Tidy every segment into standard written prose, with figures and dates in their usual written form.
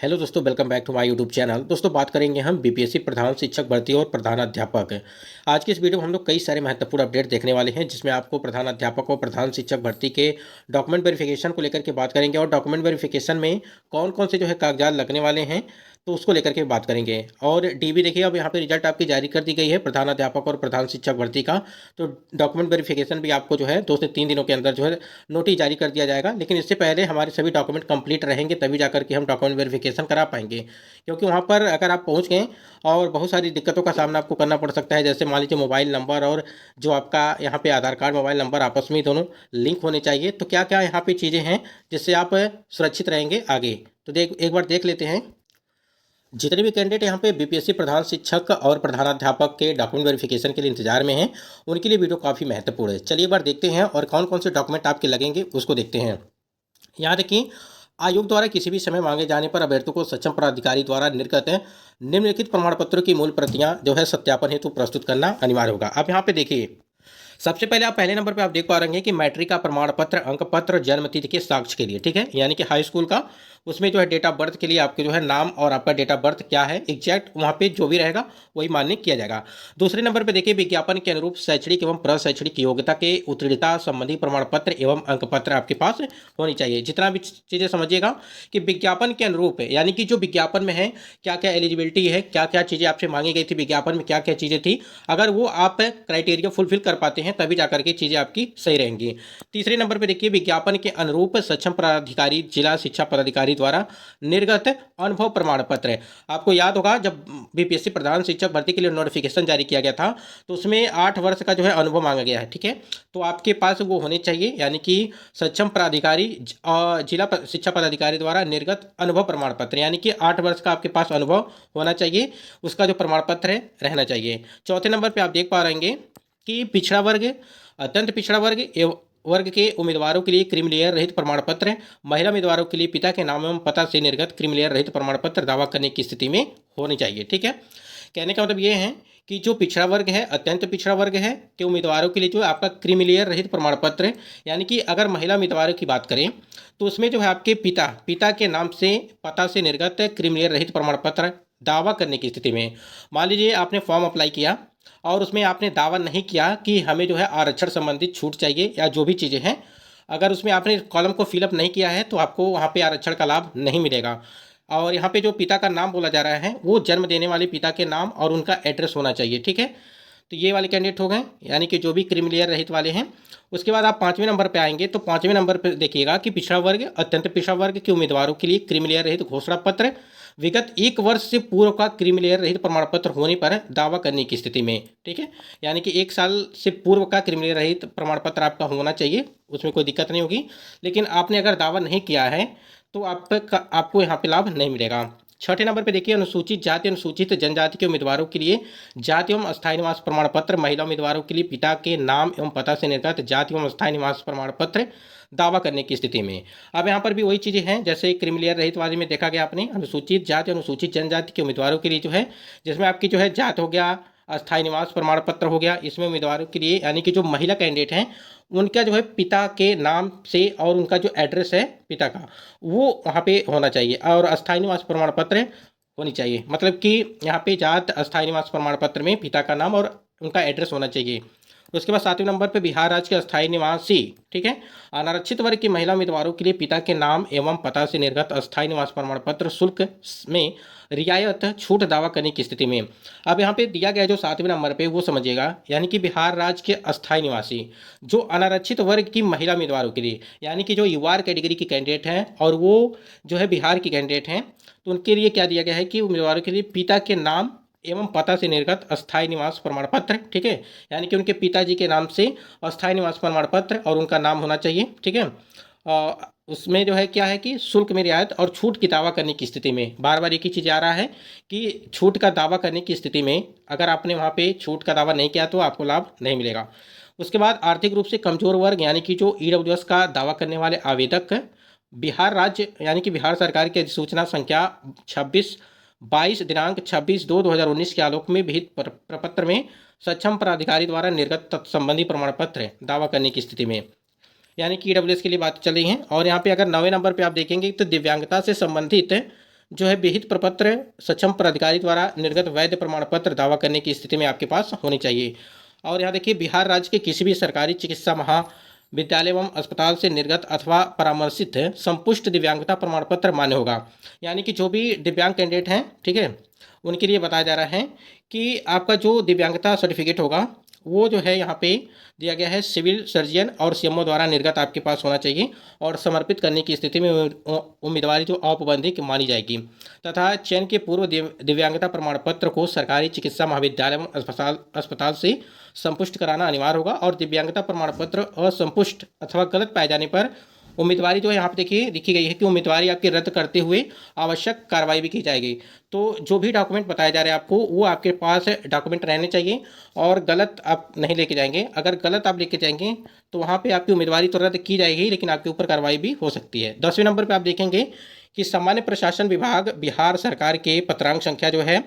Hello दोस्तों, welcome back to my YouTube channel. दोस्तों, बात करेंगे हम बीपीएससी प्रधान शिक्षक भर्ती और प्रधानाध्यापक। आज की इस वीडियो में हम लोग कई सारे महत्वपूर्ण अपडेट देखने वाले हैं, जिसमें आपको प्रधानाध्यापक और प्रधान शिक्षक भर्ती के डॉक्यूमेंट वेरिफिकेशन को लेकर के बात करेंगे और डॉक्यूमेंट वेरिफिकेशन में कौन कौन से जो है कागजात लगने वाले हैं, तो उसको लेकर के बात करेंगे। और डीबी देखिए, अब यहाँ पे रिजल्ट आपकी जारी कर दी गई है प्रधानाध्यापक और प्रधान शिक्षक भर्ती का। तो डॉक्यूमेंट वेरिफिकेशन भी आपको जो है 2 से 3 दिनों के अंदर जो है नोटिस जारी कर दिया जाएगा। लेकिन इससे पहले हमारे सभी डॉक्यूमेंट कंप्लीट रहेंगे, तभी जाकर के हम डॉक्यूमेंट वेरिफिकेशन करा पाएंगे। क्योंकि वहाँ पर अगर आप पहुँच गए और बहुत सारी दिक्कतों का सामना आपको करना पड़ सकता है, जैसे मान लीजिए मोबाइल नंबर और जो आपका यहाँ पे आधार कार्ड मोबाइल नंबर आपस में दोनों लिंक होने चाहिए। तो क्या क्या यहाँ पे चीज़ें हैं जिससे आप सुरक्षित रहेंगे आगे, तो एक बार देख लेते हैं। जितने भी कैंडिडेट यहाँ पे बीपीएससी प्रधान शिक्षक और प्रधानाध्यापक के डॉक्यूमेंट वेरिफिकेशन के लिए इंतजार में हैं, उनके लिए वीडियो काफ़ी महत्वपूर्ण है। चलिए एक बार देखते हैं और कौन कौन से डॉक्यूमेंट आपके लगेंगे उसको देखते हैं। यहाँ देखिए, आयोग द्वारा किसी भी समय मांगे जाने पर अभ्यर्थियों को सक्षम पदाधिकारी द्वारा निर्गत निम्नलिखित प्रमाण पत्रों की मूल प्रतियां जो है सत्यापन हेतु प्रस्तुत करना अनिवार्य होगा। आप यहाँ पे देखिए, सबसे पहले आप पहले नंबर पे आप देख पा रहे हैं कि मैट्रिक का प्रमाण पत्र, अंक पत्र, जन्म तिथि के साक्ष्य के लिए, ठीक है, यानी कि हाई स्कूल का, उसमें जो है डेट ऑफ बर्थ के लिए आपके जो है नाम और आपका डेट ऑफ बर्थ क्या है एग्जैक्ट वहाँ पे जो भी रहेगा वही मान्य किया जाएगा। दूसरे नंबर पे देखिए, विज्ञापन के अनुरूप शैक्षणिक एवं प्रशैक्षणिक योग्यता के उत्तीर्णता संबंधी प्रमाण पत्र एवं अंक पत्र आपके पास होनी चाहिए। जितना भी चीज़ें समझिएगा कि विज्ञापन के अनुरूप है, यानी कि जो विज्ञापन में है क्या क्या एलिजिबिलिटी है, क्या क्या चीज़ें आपसे मांगी गई थी विज्ञापन में, क्या क्या चीज़ें थी, अगर वो आप क्राइटेरिया फुलफिल कर पाते हैं तभी जाकर के चीज़ें आपकी सही रहेंगी। तीसरे नंबर पर देखिए, विज्ञापन के अनुरूप सक्षम पदाधिकारी जिला शिक्षा पदाधिकारी द्वारा निर्गत अनुभव प्रमाण पत्र है। आपको याद होगा जब बीपीएससी प्रधान शिक्षक भर्ती के लिए नोटिफिकेशन जारी किया गया था तो उसमें 8 वर्ष का जो है अनुभव मांगा गया है, ठीक है। तो आपके पास वो होने चाहिए, यानी कि सक्षम पदाधिकारी जिला शिक्षा पदाधिकारी द्वारा निर्गत अनुभव प्रमाण पत्र, यानी कि 8 वर्ष का आपके पास अनुभव होना चाहिए, उसका जो प्रमाण पत्र है रहना चाहिए। चौथे नंबर पर आप देख पा रहेंगे कि पिछड़ा वर्ग, अत्यंत पिछड़ा वर्ग एवं वर्ग के उम्मीदवारों के लिए क्रीमिलेयर रहित प्रमाण पत्र, महिला उम्मीदवारों के लिए पिता के नाम एवं पता से निर्गत क्रीमिलेयर रहित प्रमाण पत्र दावा करने की स्थिति में होनी चाहिए, ठीक है। कहने का मतलब ये है कि जो पिछड़ा वर्ग है, अत्यंत पिछड़ा वर्ग है के उम्मीदवारों के लिए जो आपका क्रीमिलेयर रहित प्रमाण पत्र है, यानी कि अगर महिला उम्मीदवारों की बात करें तो उसमें जो है आपके पिता के नाम से पता से निर्गत क्रीमिलेयर रहित प्रमाण पत्र दावा करने की स्थिति में, मान लीजिए आपने फॉर्म अप्लाई किया और उसमें आपने दावा नहीं किया कि हमें जो है आरक्षण संबंधित छूट चाहिए या जो भी चीज़ें हैं, अगर उसमें आपने कॉलम को फिलअप नहीं किया है तो आपको वहाँ पे आरक्षण का लाभ नहीं मिलेगा। और यहाँ पे जो पिता का नाम बोला जा रहा है वो जन्म देने वाले पिता के नाम और उनका एड्रेस होना चाहिए, ठीक है। तो ये वाले कैंडिडेट हो गए, यानी कि जो भी क्रीमिलेयर रहित वाले हैं। उसके बाद आप 5वें नंबर पे आएंगे तो 5वें नंबर पे देखिएगा कि पिछड़ा वर्ग, अत्यंत पिछड़ा वर्ग के उम्मीदवारों के लिए क्रीमिलेयर रहित घोषणा पत्र, विगत 1 वर्ष से पूर्व का क्रीमिलेयर रहित प्रमाण पत्र होने पर दावा करने की स्थिति में, ठीक है, यानी कि 1 साल से पूर्व का क्रीमिलेयर रहित प्रमाण पत्र आपका होना चाहिए, उसमें कोई दिक्कत नहीं होगी। लेकिन आपने अगर दावा नहीं किया है तो आपको यहाँ पे लाभ नहीं मिलेगा। छठे नंबर पे देखिए, अनुसूचित जाति अनुसूचित जनजाति के उम्मीदवारों के लिए जाति एवं अस्थायी निवास प्रमाण पत्र, महिला उम्मीदवारों के लिए पिता के नाम एवं पता से निर्गत जाति एवं अस्थायी निवास प्रमाण पत्र दावा करने की स्थिति में। अब यहाँ पर भी वही चीज़ें हैं जैसे क्रीमिलेयर रहित वाले में देखा गया आपने, अनुसूचित जाति अनुसूचित जनजाति के उम्मीदवारों के लिए जो है, जिसमें आपकी जो है जात हो गया, अस्थायी निवास प्रमाण पत्र हो गया, इसमें उम्मीदवारों के लिए यानी कि जो महिला कैंडिडेट हैं उनका जो है पिता के नाम से और उनका जो एड्रेस है पिता का वो वहाँ पे होना चाहिए, और अस्थायी निवास प्रमाण पत्र होनी चाहिए, मतलब कि यहाँ पे जात अस्थायी निवास प्रमाण पत्र में पिता का नाम और उनका एड्रेस होना चाहिए। उसके बाद 7वें नंबर पे बिहार राज्य के अस्थायी निवासी, ठीक है, अनारक्षित वर्ग की महिला उम्मीदवारों के लिए पिता के नाम एवं पता से निर्गत अस्थायी निवास प्रमाण पत्र शुल्क में रियायत छूट दावा करने की स्थिति में। अब यहाँ पे दिया गया जो 7वें नंबर पे वो समझिएगा, यानी कि बिहार राज्य के अस्थायी निवासी जो अनारक्षित वर्ग की महिला उम्मीदवारों के लिए, यानी कि जो यूआर कैटेगरी की कैंडिडेट हैं और वो जो है बिहार की कैंडिडेट हैं, तो उनके लिए क्या दिया गया है कि उम्मीदवारों के लिए पिता के नाम एवं पता से निर्गत अस्थायी निवास प्रमाण पत्र, ठीक है, यानी कि उनके पिताजी के नाम से अस्थायी निवास प्रमाण पत्र और उनका नाम होना चाहिए, ठीक है। उसमें जो है क्या है कि शुल्क में रियायत और छूट की दावा करने की स्थिति में, बार बार एक ही चीज़ आ रहा है कि छूट का दावा करने की स्थिति में अगर आपने वहाँ पे छूट का दावा नहीं किया तो आपको लाभ नहीं मिलेगा। उसके बाद आर्थिक रूप से कमजोर वर्ग, यानी कि जो ईडब्ल्यूएस का दावा करने वाले आवेदक बिहार राज्य यानी कि बिहार सरकार की अधिसूचना संख्या 22 दिनांक 26/2/2019 के आलोक में विहित प्रपत्र में सक्षम प्राधिकारी द्वारा निर्गत तत्संबंधी प्रमाण पत्र दावा करने की स्थिति में, यानी कि ईडब्ल्यूएस के लिए बात चल रही है। और यहाँ पे अगर 9वें नंबर पे आप देखेंगे तो दिव्यांगता से संबंधित जो है विहित प्रपत्र सक्षम प्राधिकारी द्वारा निर्गत वैध प्रमाण पत्र दावा करने की स्थिति में आपके पास होनी चाहिए। और यहाँ देखिए, बिहार राज्य के किसी भी सरकारी चिकित्सा महाविद्यालय एवं अस्पताल से निर्गत अथवा परामर्शित संपुष्ट दिव्यांगता प्रमाण पत्र मान्य होगा। यानी कि जो भी दिव्यांग कैंडिडेट हैं, ठीक है, उनके लिए बताया जा रहा है कि आपका जो दिव्यांगता सर्टिफिकेट होगा वो जो है यहाँ पे दिया गया है सिविल सर्जन और सीएमओ द्वारा निर्गत आपके पास होना चाहिए और समर्पित करने की स्थिति में उम्मीदवारी जो औपबंधिक मानी जाएगी तथा चयन के पूर्व दिव्यांगता प्रमाण पत्र को सरकारी चिकित्सा महाविद्यालय एवं अस्पताल से संपुष्ट कराना अनिवार्य होगा। और दिव्यांगता प्रमाण पत्र असंपुष्ट अथवा गलत पाए जाने पर उम्मीदवारी जो है यहाँ पे देखिए लिखी गई है कि उम्मीदवारी आपकी रद्द करते हुए आवश्यक कार्रवाई भी की जाएगी। तो जो भी डॉक्यूमेंट बताए जा रहे हैं आपको वो आपके पास डॉक्यूमेंट रहने चाहिए और गलत आप नहीं लेके जाएंगे। अगर गलत आप लेके जाएंगे तो वहाँ पे आपकी उम्मीदवारी तो रद्द की जाएगी लेकिन आपके ऊपर कार्रवाई भी हो सकती है। 10वें नंबर पर आप देखेंगे कि सामान्य प्रशासन विभाग बिहार सरकार के पत्रांक संख्या जो है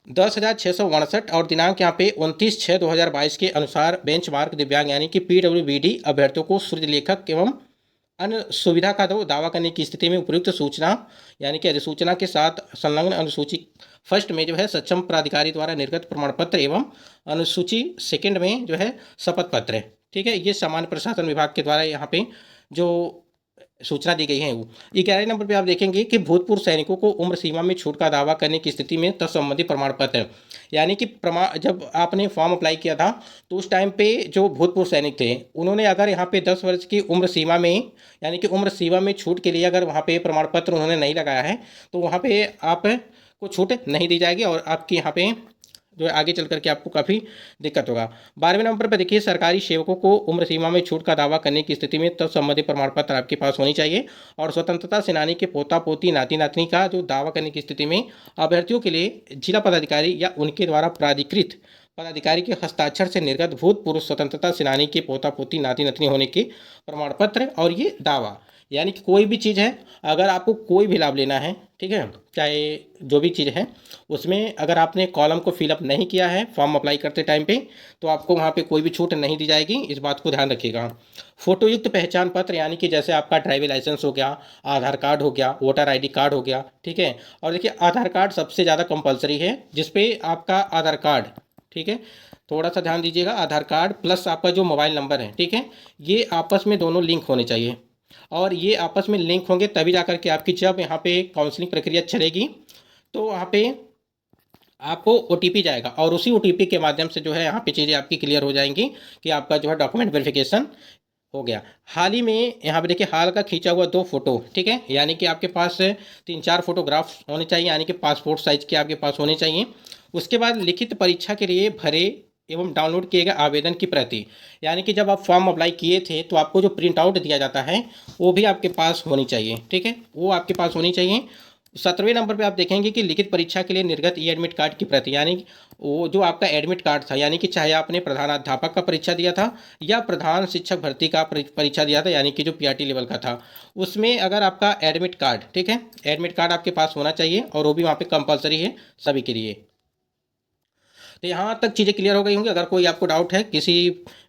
10,662 और दिनांक यहाँ पे 29/6/2022 के अनुसार बेंचमार्क दिव्यांग यानी कि PWBD अभ्यर्थियों को सूर्य लेखक एवं अन्य सुविधा का दावा करने की स्थिति में उपयुक्त सूचना यानी कि अधिसूचना के साथ संलग्न अनुसूची फर्स्ट में जो है सक्षम प्राधिकारी द्वारा निर्गत प्रमाण पत्र एवं अनुसूची सेकंड में जो है शपथ पत्र है। ठीक है, ये सामान्य प्रशासन विभाग के द्वारा यहाँ पे जो सूचना दी गई है। वो 11 नंबर पे आप देखेंगे कि भूतपूर्व सैनिकों को उम्र सीमा में छूट का दावा करने की स्थिति में तत्संबंधी प्रमाण पत्र यानी कि जब आपने फॉर्म अप्लाई किया था तो उस टाइम पे जो भूतपूर्व सैनिक थे उन्होंने अगर यहाँ पे 10 वर्ष की उम्र सीमा में यानी कि उम्र सीमा में छूट के लिए अगर वहाँ पे प्रमाण पत्र उन्होंने नहीं लगाया है तो वहाँ पे आपको छूट नहीं दी जाएगी और आपकी यहाँ पे जो है आगे चल करके आपको काफ़ी दिक्कत होगा। 12वें नंबर पर देखिए, सरकारी सेवकों को उम्र सीमा में छूट का दावा करने की स्थिति में तत्संबंधी प्रमाण पत्र आपके पास होनी चाहिए। और स्वतंत्रता सेनानी के पोता पोती नाती नातनी का जो दावा करने की स्थिति में अभ्यर्थियों के लिए जिला पदाधिकारी या उनके द्वारा प्राधिकृत पदाधिकारी के हस्ताक्षर से निर्गत भूतपूर्व स्वतंत्रता सेनानी के पोता पोती नाती नातनी होने के प्रमाण पत्र और ये दावा यानी कि कोई भी चीज़ है अगर आपको कोई भी लाभ लेना है, ठीक है, चाहे जो भी चीज़ है उसमें अगर आपने कॉलम को फिलअप नहीं किया है फॉर्म अप्लाई करते टाइम पे तो आपको वहाँ पे कोई भी छूट नहीं दी जाएगी, इस बात को ध्यान रखिएगा। फोटोयुक्त पहचान पत्र यानी कि जैसे आपका ड्राइविंग लाइसेंस हो गया, आधार कार्ड हो गया, वोटर ID कार्ड हो गया, ठीक है। और देखिए आधार कार्ड सबसे ज़्यादा कंपलसरी है जिसपे आपका आधार कार्ड, ठीक है, थोड़ा सा ध्यान दीजिएगा, आधार कार्ड प्लस आपका जो मोबाइल नंबर है, ठीक है, ये आपस में दोनों लिंक होने चाहिए और ये आपस में लिंक होंगे तभी जाकर के आपकी जब यहाँ पे काउंसलिंग प्रक्रिया चलेगी तो वहाँ पे आपको OTP जाएगा और उसी OTP के माध्यम से जो है यहाँ पे चीज़ें आपकी क्लियर हो जाएंगी कि आपका जो है डॉक्यूमेंट वेरिफिकेशन हो गया। हाल ही में यहाँ पे देखिए हाल का खींचा हुआ 2 फोटो, ठीक है, यानी कि आपके पास 3-4 फोटोग्राफ्स होने चाहिए यानी कि पासपोर्ट साइज के आपके पास होने चाहिए। उसके बाद लिखित परीक्षा के लिए भरे एवं डाउनलोड किए गए आवेदन की प्रति यानी कि जब आप फॉर्म अप्लाई किए थे तो आपको जो प्रिंट आउट दिया जाता है वो भी आपके पास होनी चाहिए, ठीक है, वो आपके पास होनी चाहिए। 17वें नंबर पे आप देखेंगे कि लिखित परीक्षा के लिए निर्गत एडमिट कार्ड की प्रति यानी वो जो आपका एडमिट कार्ड था यानी कि चाहे आपने प्रधानाध्यापक का परीक्षा दिया था या प्रधान शिक्षक भर्ती का परीक्षा दिया था यानी कि जो PRT लेवल का था उसमें अगर आपका एडमिट कार्ड, ठीक है, एडमिट कार्ड आपके पास होना चाहिए और वो भी वहाँ पे कंपलसरी है सभी के लिए। तो यहाँ तक चीज़ें क्लियर हो गई होंगी। अगर कोई आपको डाउट है किसी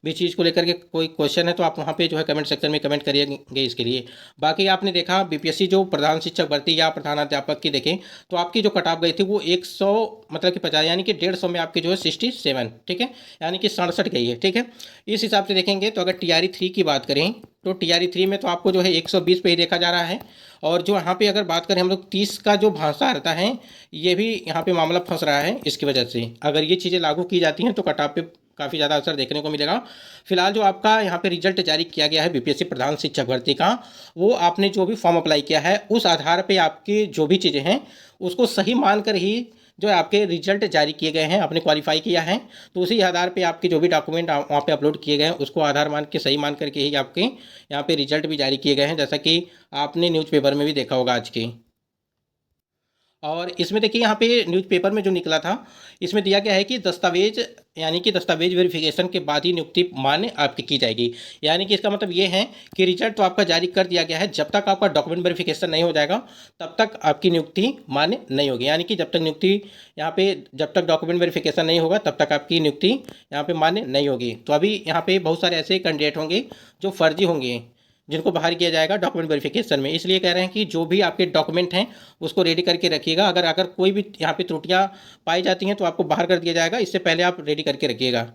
भी चीज़ को लेकर के कोई क्वेश्चन है तो आप वहाँ पे जो है कमेंट सेक्शन में कमेंट करिएंगे इसके लिए। बाकी आपने देखा BPSC जो प्रधान शिक्षक भर्ती या प्रधानाध्यापक की देखें तो आपकी जो कट ऑफ गई थी वो 100 मतलब कि 50 यानी कि 150 में आपकी जो है 67, ठीक है, यानी कि 67 गई है, ठीक है। इस हिसाब से देखेंगे तो अगर TRE 3 की बात करें तो TRE 3 में तो आपको जो है 120 पे ही देखा जा रहा है और जो यहाँ पे अगर बात करें हम लोग 30 का जो भाषा रहता है ये भी यहाँ पे मामला फंस रहा है। इसकी वजह से अगर ये चीज़ें लागू की जाती हैं तो कट ऑफ पे काफ़ी ज़्यादा असर देखने को मिलेगा। फिलहाल जो आपका यहाँ पे रिजल्ट जारी किया गया है BPSC प्रधान शिक्षक भर्ती का वो आपने जो भी फॉर्म अप्लाई किया है उस आधार पे आपकी जो भी चीज़ें हैं उसको सही मानकर ही जो है आपके रिजल्ट जारी किए गए हैं, आपने क्वालिफाई किया है तो उसी आधार पे आपके जो भी डॉक्यूमेंट वहाँ पे अपलोड किए गए हैं उसको आधार मान के सही मान करके ही आपके यहाँ पे रिजल्ट भी जारी किए गए हैं, जैसा कि आपने न्यूज़पेपर में भी देखा होगा आज के। और इसमें देखिए यहाँ पे न्यूज़पेपर में जो निकला था इसमें दिया गया है कि दस्तावेज यानी कि दस्तावेज वेरिफिकेशन के बाद ही नियुक्ति मान्य आपकी की जाएगी। यानी कि इसका मतलब ये है कि रिजल्ट तो आपका जारी कर दिया गया है, जब तक आपका डॉक्यूमेंट वेरिफिकेशन नहीं हो जाएगा तब तक आपकी नियुक्ति मान्य नहीं होगी। यानी कि जब तक नियुक्ति यहाँ पे जब तक डॉक्यूमेंट वेरिफिकेशन नहीं होगा तब तक आपकी नियुक्ति यहाँ पे मान्य नहीं होगी। तो अभी यहाँ पे बहुत सारे ऐसे कैंडिडेट होंगे जो फर्जी होंगे, जिनको बाहर किया जाएगा डॉक्यूमेंट वेरिफिकेशन में। इसलिए कह रहे हैं कि जो भी आपके डॉक्यूमेंट हैं उसको रेडी करके रखिएगा। अगर अगर कोई भी यहाँ पे त्रुटियाँ पाई जाती हैं तो आपको बाहर कर दिया जाएगा, इससे पहले आप रेडी करके रखिएगा।